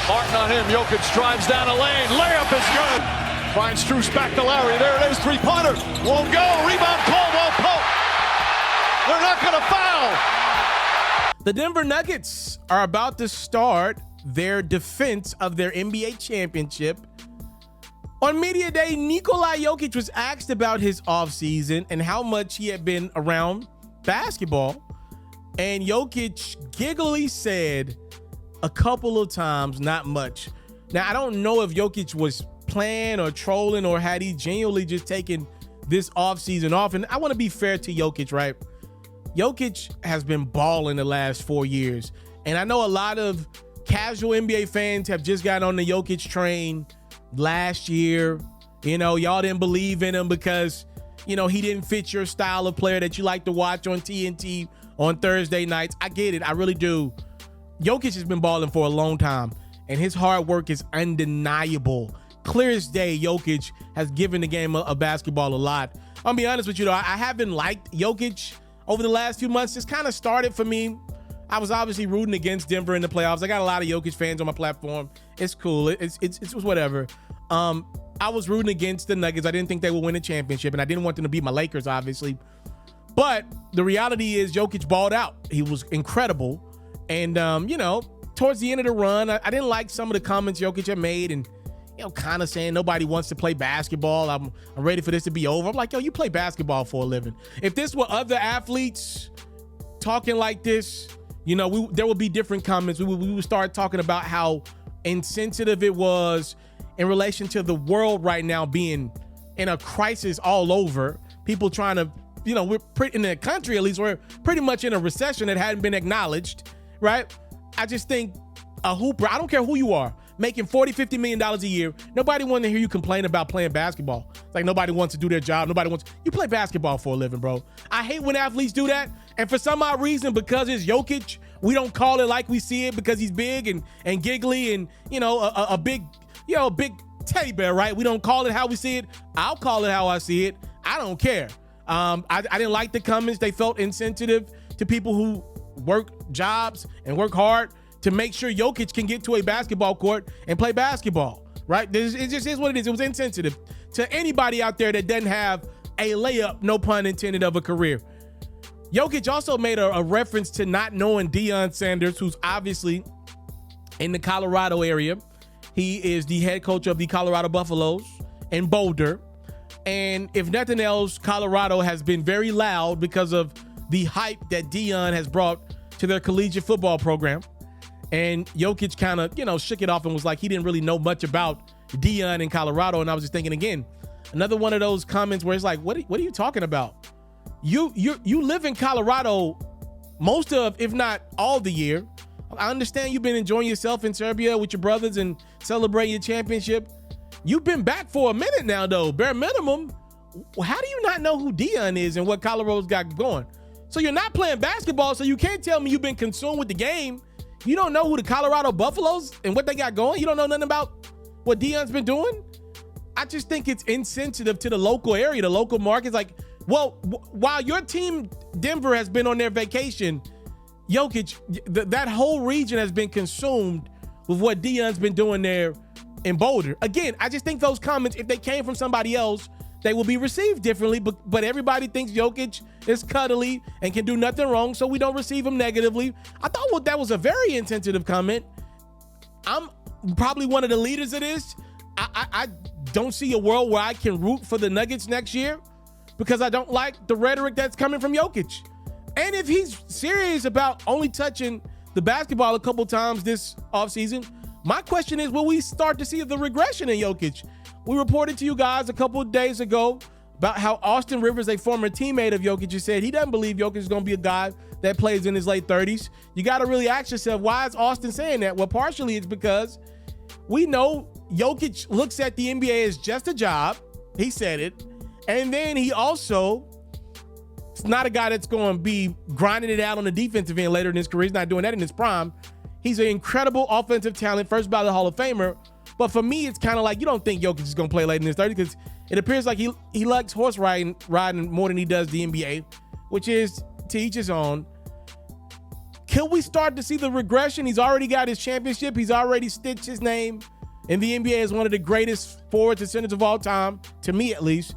Martin on him. Jokic drives down a lane. Layup is good. Finds Strus back to Larry. There it is. Three-pointer. Won't go. Rebound. Caldwell Pope. They're not going to foul. The Denver Nuggets are about to start their defense of their NBA championship. On Media Day, Nikola Jokic was asked about his offseason and how much he had been around basketball. And Jokic giggly said a couple of times, not much. Now, I don't know if Jokic was playing or trolling or had he genuinely just taken this offseason off. And I want to be fair to Jokic, right? Jokic has been balling the last 4 years. And I know a lot of casual NBA fans have just gotten on the Jokic train last year. You know, y'all didn't believe in him because, you know, he didn't fit your style of player that you like to watch on TNT on Thursday nights. I get it. I really do. Jokic has been balling for a long time, and his hard work is undeniable. Clear as day, Jokic has given the game of basketball a lot. I'll be honest with you, though. I haven't liked Jokic over the last few months. It's kind of started for me. I was obviously rooting against Denver in the playoffs. I got a lot of Jokic fans on my platform. It's cool. It's whatever. I was rooting against the Nuggets. I didn't think they would win a championship, and I didn't want them to beat my Lakers, obviously. But the reality is Jokic balled out. He was incredible. And, you know, towards the end of the run, I didn't like some of the comments Jokic had made and, you know, kind of saying nobody wants to play basketball. I'm ready for this to be over. I'm like, yo, you play basketball for a living. If this were other athletes talking like this, you know, there would be different comments. We would start talking about how insensitive it was in relation to the world right now being in a crisis all over. People trying to, you know, we're in the country, at least, we're pretty much in a recession that hadn't been acknowledged, right? I just think a hooper, I don't care who you are, making $40, $50 million a year, nobody wants to hear you complain about playing basketball. It's like nobody wants to do their job. You play basketball for a living, bro. I hate when athletes do that. And for some odd reason, because it's Jokic, we don't call it like we see it because he's big and giggly and, you know, a big teddy bear, right? We don't call it how we see it. I'll call it how I see it. I don't care. I didn't like the comments. They felt insensitive to people who work jobs and work hard to make sure Jokic can get to a basketball court and play basketball, right? It just is what it is. It was insensitive to anybody out there that doesn't have a layup, no pun intended, of a career. Jokic also made a reference to not knowing Deion Sanders, who's obviously in the Colorado area. He is the head coach of the Colorado Buffaloes in Boulder. And if nothing else, Colorado has been very loud because of the hype that Deion has brought to their collegiate football program. And Jokic kind of, you know, shook it off and was like he didn't really know much about Deion in Colorado. And I was just thinking, again, another one of those comments where it's like, what are you talking about? You live in Colorado most of, if not all the year. I understand you've been enjoying yourself in Serbia with your brothers and celebrating your championship. You've been back for a minute now, though. Bare minimum, how do you not know who Deion is and what Colorado's got going? So you're not playing basketball, so you can't tell me you've been consumed with the game. You don't know who the Colorado Buffaloes and what they got going? You don't know nothing about what Deion's been doing? I just think it's insensitive to the local area, the local markets. Like, well, while your team, Denver, has been on their vacation, Jokic, that whole region has been consumed with what Deion's been doing there in Boulder. Again, I just think those comments, if they came from somebody else, they will be received differently, but everybody thinks Jokic is cuddly and can do nothing wrong, so we don't receive him negatively. I thought that was a very insensitive comment. I'm probably one of the leaders of this. I don't see a world where I can root for the Nuggets next year because I don't like the rhetoric that's coming from Jokic. And if he's serious about only touching the basketball a couple times this offseason, my question is, will we start to see the regression in Jokic? We reported to you guys a couple of days ago about how Austin Rivers, a former teammate of Jokic, has said he doesn't believe Jokic is going to be a guy that plays in his late 30s. You got to really ask yourself, why is Austin saying that? Well, partially it's because we know Jokic looks at the NBA as just a job. He said it. And then he also is not a guy that's going to be grinding it out on the defensive end later in his career. He's not doing that in his prime. He's an incredible offensive talent, first ballot Hall of Famer. But for me, it's kind of like you don't think Jokic is going to play late in his 30s because it appears like he likes horse riding more than he does the NBA, which is to each his own. Can we start to see the regression? He's already got his championship. He's already stitched his name in the NBA as one of the greatest forwards and centers of all time, to me at least.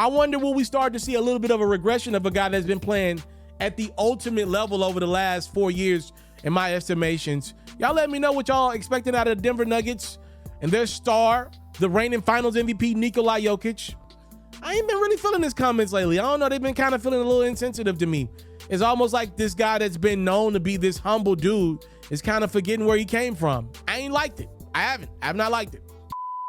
I wonder, will we start to see a little bit of a regression of a guy that's been playing at the ultimate level over the last 4 years, in my estimations? Y'all let me know what y'all expecting out of the Denver Nuggets and their star, the reigning finals MVP, Nikola Jokic. I ain't been really feeling his comments lately. I don't know. They've been kind of feeling a little insensitive to me. It's almost like this guy that's been known to be this humble dude is kind of forgetting where he came from. I ain't liked it. I have not liked it.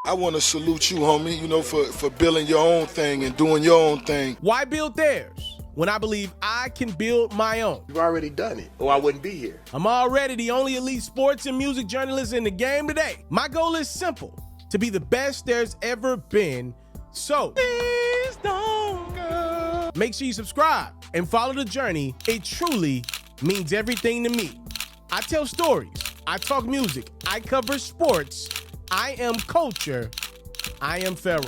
I want to salute you, homie, you know, for building your own thing and doing your own thing. Why build theirs when I believe I can build my own? You've already done it, or I wouldn't be here. I'm already the only elite sports and music journalist in the game today. My goal is simple, to be the best there's ever been. So, please don't go. Make sure you subscribe and follow the journey. It truly means everything to me. I tell stories. I talk music. I cover sports. I am culture. I am Ferro.